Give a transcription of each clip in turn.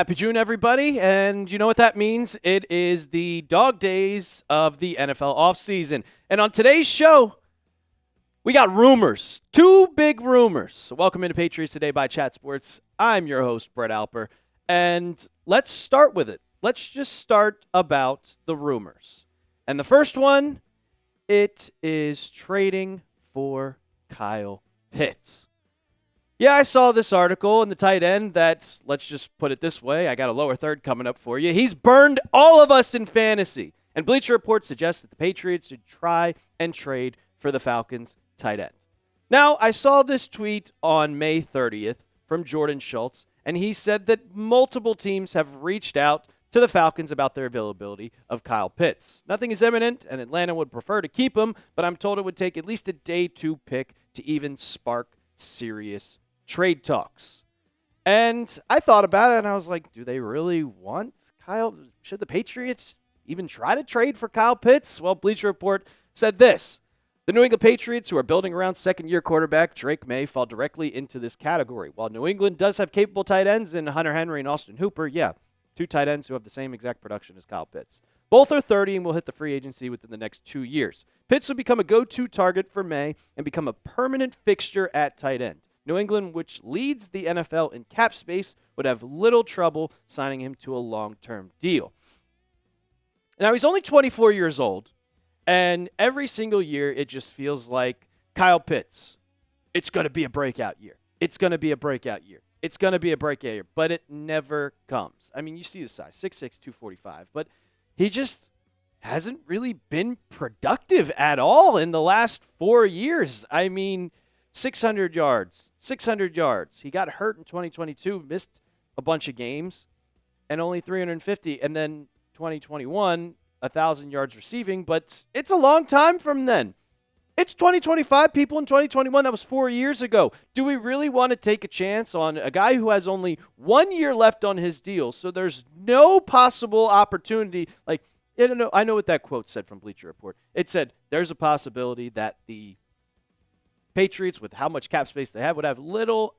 Happy June, everybody. And you know what that means? It is the dog days of the NFL offseason. And on today's show, we got rumors. Two big rumors. So welcome into Patriots Today by Chat Sports. I'm your host, Brett Alper. And let's start with it. Let's just start about the rumors. And the first one, it is trading for Kyle Pitts. Yeah, I saw this article in the tight end that, let's just put it this way, I got a lower third coming up for you. He's burned all of us in fantasy. And Bleacher Report suggests that the Patriots should try and trade for the Falcons tight end. Now, I saw this tweet on May 30th from Jordan Schultz, and he said that multiple teams have reached out to the Falcons about their availability of Kyle Pitts. Nothing is imminent, and Atlanta would prefer to keep him, but I'm told it would take at least a day 2 pick to even spark serious trade talks. And I thought about it, and I was like, do they really want Kyle? Should the Patriots even try to trade for Kyle Pitts? Well, Bleacher Report said this. The New England Patriots, who are building around second-year quarterback Drake May, fall directly into this category. While New England does have capable tight ends in Hunter Henry and Austin Hooper, two tight ends who have the same exact production as Kyle Pitts. Both are 30 and will hit the free agency within the next 2 years. Pitts will become a go-to target for May and become a permanent fixture at tight end. New England, which leads the NFL in cap space, would have little trouble signing him to a long-term deal. Now, he's only 24 years old, and every single year it just feels like Kyle Pitts, it's going to be a breakout year. It's going to be a breakout year. It's going to be a breakout year, but it never comes. I mean, you see the size, 6'6", 245, but he just hasn't really been productive at all in the last 4 years. I mean, 600 yards. He got hurt in 2022, missed a bunch of games, and only 350. And then 2021, 1,000 yards receiving, but it's a long time from then. It's 2025, people. In 2021, that was 4 years ago. Do we really want to take a chance on a guy who has only 1 year left on his deal, so there's no possible opportunity? Like, I know what that quote said from Bleacher Report. It said, there's a possibility that the Patriots, with how much cap space they have, would have little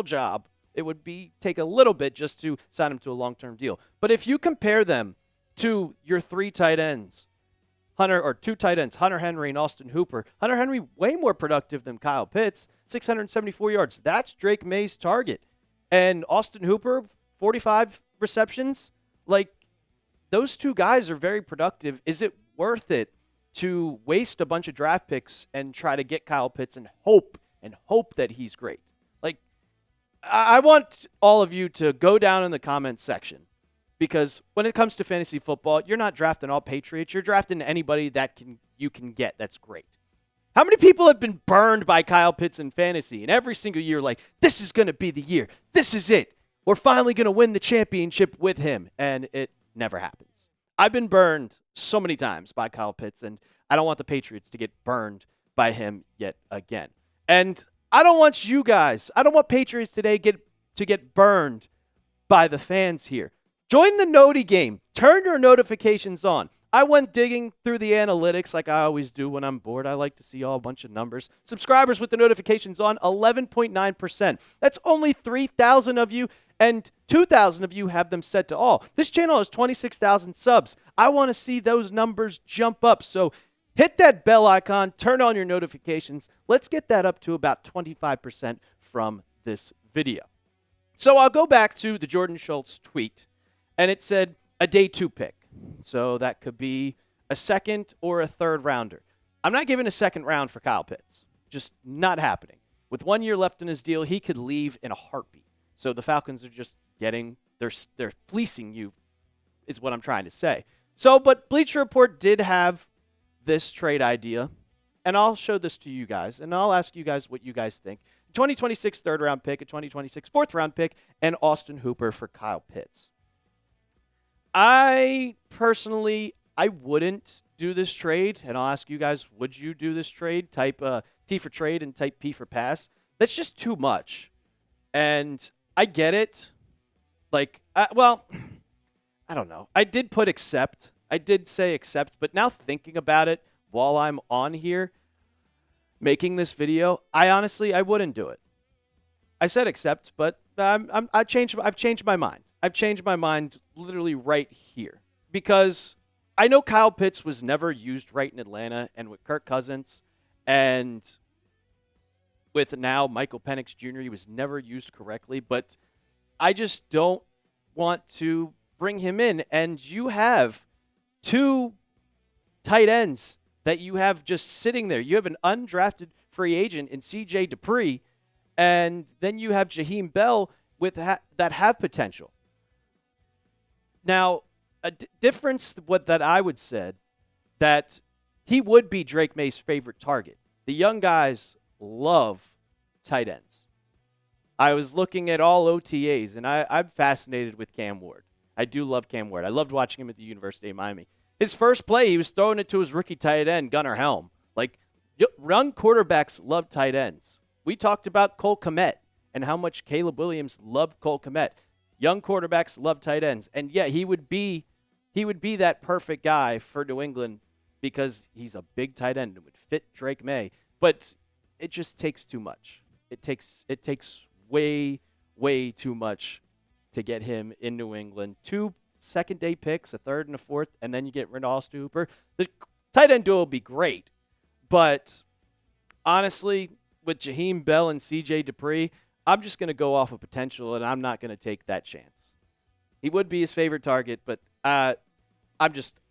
job. It would take a little bit just to sign him to a long-term deal. But if you compare them to your two tight ends, Hunter Henry and Austin Hooper, Hunter Henry way more productive than Kyle Pitts, 674 yards. That's Drake May's target. And Austin Hooper, 45 receptions. Like, those two guys are very productive. Is it worth it to waste a bunch of draft picks and try to get Kyle Pitts and hope that he's great? Like, I want all of you to go down in the comments section, because when it comes to fantasy football, you're not drafting all Patriots. You're drafting anybody that you can get that's great. How many people have been burned by Kyle Pitts in fantasy? And every single year, like, this is going to be the year. This is it. We're finally going to win the championship with him. And it never happens. I've been burned so many times by Kyle Pitts, and I don't want the Patriots to get burned by him yet again. And I don't want Patriots Today to get burned by the fans here. Join the Noti game. Turn your notifications on. I went digging through the analytics like I always do when I'm bored. I like to see a bunch of numbers. Subscribers with the notifications on, 11.9%. That's only 3,000 of you, and 2,000 of you have them set to all. This channel has 26,000 subs. I want to see those numbers jump up. So hit that bell icon, turn on your notifications. Let's get that up to about 25% from this video. So I'll go back to the Jordan Schultz tweet, and it said a day 2 pick. So that could be a second or a third rounder. I'm not giving a second round for Kyle Pitts. Just not happening. With 1 year left in his deal, he could leave in a heartbeat. So the Falcons are just they're fleecing you, is what I'm trying to say. So, but Bleacher Report did have this trade idea, and I'll show this to you guys, and I'll ask you guys what you guys think. 2026 third round pick, a 2026 fourth round pick, and Austin Hooper for Kyle Pitts. I wouldn't do this trade, and I'll ask you guys, would you do this trade? Type T for trade and type P for pass. That's just too much. And I get it. Like, I don't know. I did put accept. I did say accept, but now thinking about it while I'm on here making this video, I wouldn't do it. I said accept, but I've changed my mind. I've changed my mind literally right here because I know Kyle Pitts was never used right in Atlanta, and with Kirk Cousins and with now Michael Penix Jr., he was never used correctly, but I just don't want to bring him in. And you have two tight ends that you have just sitting there. You have an undrafted free agent in C.J. Dupree, and then you have Jaheim Bell with that have potential. Now, a difference that I would say that he would be Drake May's favorite target. The young guys love tight ends. I was looking at all OTAs, and I'm fascinated with Cam Ward. I do love Cam Ward. I loved watching him at the University of Miami. His first play, he was throwing it to his rookie tight end, Gunnar Helm. Like, young quarterbacks love tight ends. We talked about Cole Kmet and how much Caleb Williams loved Cole Kmet. Young quarterbacks love tight ends. And, yeah, he would be that perfect guy for New England because he's a big tight end and would fit Drake May. But it just takes too much. It takes way, way too much to get him in New England. 2 second-day picks, a third and a fourth, and then you get rid of Austin Hooper. The tight end duo will be great. But honestly, with Jaheim Bell and C.J. Dupree, I'm just going to go off of potential, and I'm not going to take that chance. He would be his favorite target, but I'm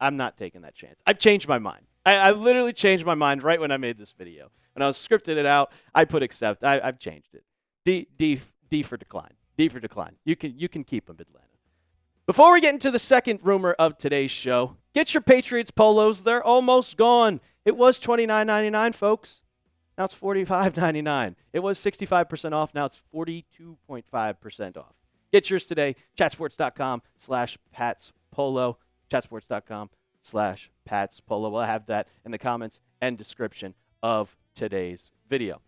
not taking that chance. I've changed my mind. I literally changed my mind right when I made this video. When I was scripting it out, I put accept. I've changed it. D for decline. D for decline. You can keep him, Atlanta. Before we get into the second rumor of today's show, get your Patriots polos. They're almost gone. It was $29.99, folks. Now it's $45.99. It was 65% off. Now it's 42.5% off. Get yours today. Chatsports.com/PatsPolo. Chatsports.com/PatsPolo. We'll have that in the comments and description of today's video.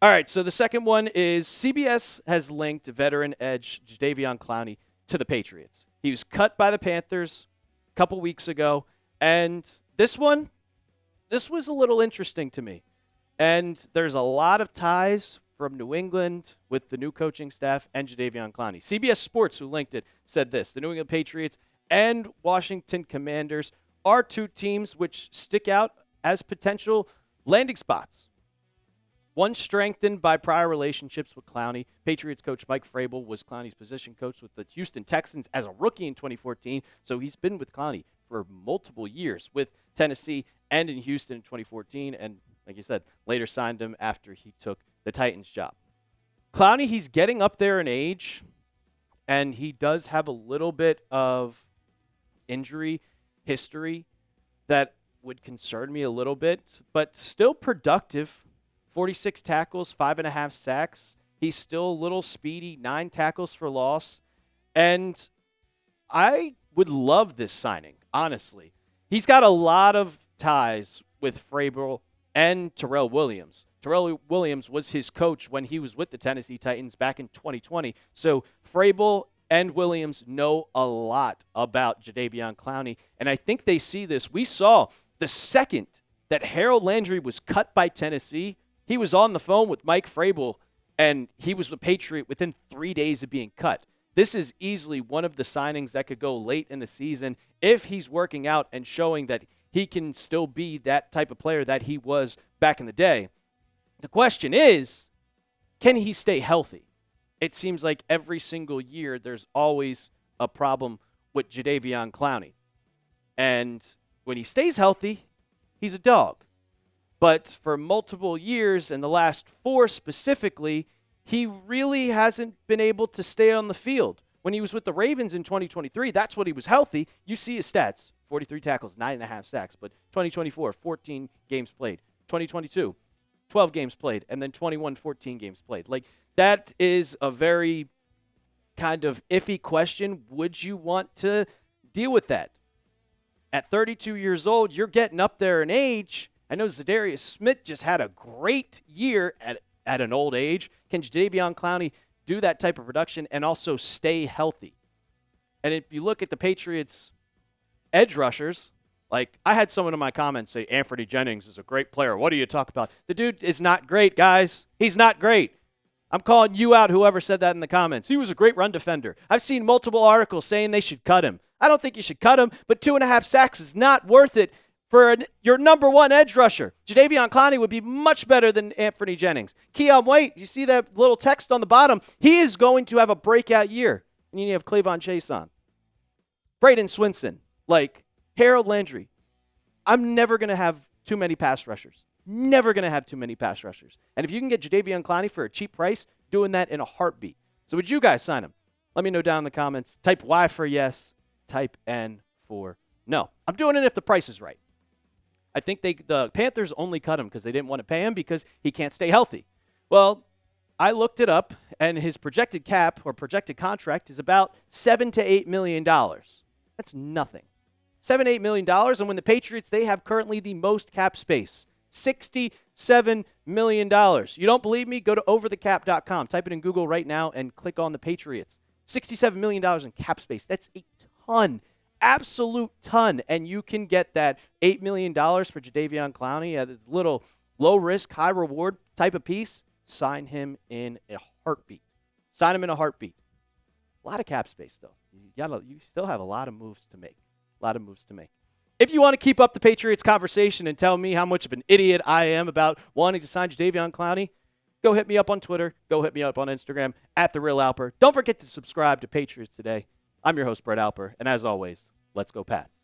All right, so the second one is CBS has linked veteran edge Jadeveon Clowney to the Patriots. He was cut by the Panthers a couple weeks ago, and this was a little interesting to me. And there's a lot of ties from New England with the new coaching staff and Jadeveon Clowney. CBS Sports, who linked it, said this: the New England Patriots and Washington Commanders are two teams which stick out as potential landing spots. One strengthened by prior relationships with Clowney. Patriots coach Mike Vrabel was Clowney's position coach with the Houston Texans as a rookie in 2014, so he's been with Clowney for multiple years with Tennessee and in Houston in 2014, and like you said, later signed him after he took the Titans job. Clowney, he's getting up there in age, and he does have a little bit of injury history that would concern me a little bit, but still productive. 46 tackles, 5.5 sacks. He's still a little speedy, 9 tackles for loss. And I would love this signing, honestly. He's got a lot of ties with Vrabel and Terrell Williams. Terrell Williams was his coach when he was with the Tennessee Titans back in 2020. So Vrabel and Williams know a lot about Jadeveon Clowney, and I think they see this. We saw the second that Harold Landry was cut by Tennessee, he was on the phone with Mike Vrabel, and he was a Patriot within 3 days of being cut. This is easily one of the signings that could go late in the season if he's working out and showing that he can still be that type of player that he was back in the day. The question is, can he stay healthy? It seems like every single year there's always a problem with Jadeveon Clowney. And when he stays healthy, he's a dog. But for multiple years, and the last 4 specifically, he really hasn't been able to stay on the field. When he was with the Ravens in 2023, that's when he was healthy. You see his stats, 43 tackles, 9.5 sacks. But 2024, 14 games played. 2022, 12 games played. And then 21, 14 games played. Like, that is a very kind of iffy question. Would you want to deal with that? At 32 years old, you're getting up there in age. I know Zadarius Smith just had a great year at an old age. Can Jadeveon Clowney do that type of production and also stay healthy? And if you look at the Patriots' edge rushers, like I had someone in my comments say, Anthony Jennings is a great player. What do you talk about? The dude is not great, guys. He's not great. I'm calling you out, whoever said that in the comments. He was a great run defender. I've seen multiple articles saying they should cut him. I don't think you should cut him, but 2.5 sacks is not worth it for your number one edge rusher. Jadeveon Clowney would be much better than Anthony Jennings. Keon White, you see that little text on the bottom? He is going to have a breakout year. And you have Clavon Chase on. Braden Swinson, Harold Landry. I'm never going to have too many pass rushers. Never going to have too many pass rushers. And if you can get Jadeveon Clowney for a cheap price, doing that in a heartbeat. So would you guys sign him? Let me know down in the comments. Type Y for yes. Type N for no. I'm doing it if the price is right. I think the Panthers only cut him because they didn't want to pay him because he can't stay healthy. Well, I looked it up, and his projected cap or projected contract is about $7 to $8 million. That's nothing. $7, $8 million, and when the Patriots, they have currently the most cap space. $67 million. You don't believe me? Go to overthecap.com. Type it in Google right now and click on the Patriots. $67 million in cap space. That's a ton. Absolute ton. And you can get that $8 million for Jadeveon Clowney at a little low risk, high reward type of piece. Sign him in a heartbeat. Sign him in a heartbeat. A lot of cap space, though. You still have a lot of moves to make. If you want to keep up the Patriots conversation and tell me how much of an idiot I am about wanting to sign Jadeveon Clowney, go hit me up on Twitter. Go hit me up on Instagram, @TheRealAlper. Don't forget to subscribe to Patriots Today. I'm your host, Brett Alper. And as always, let's go Pats.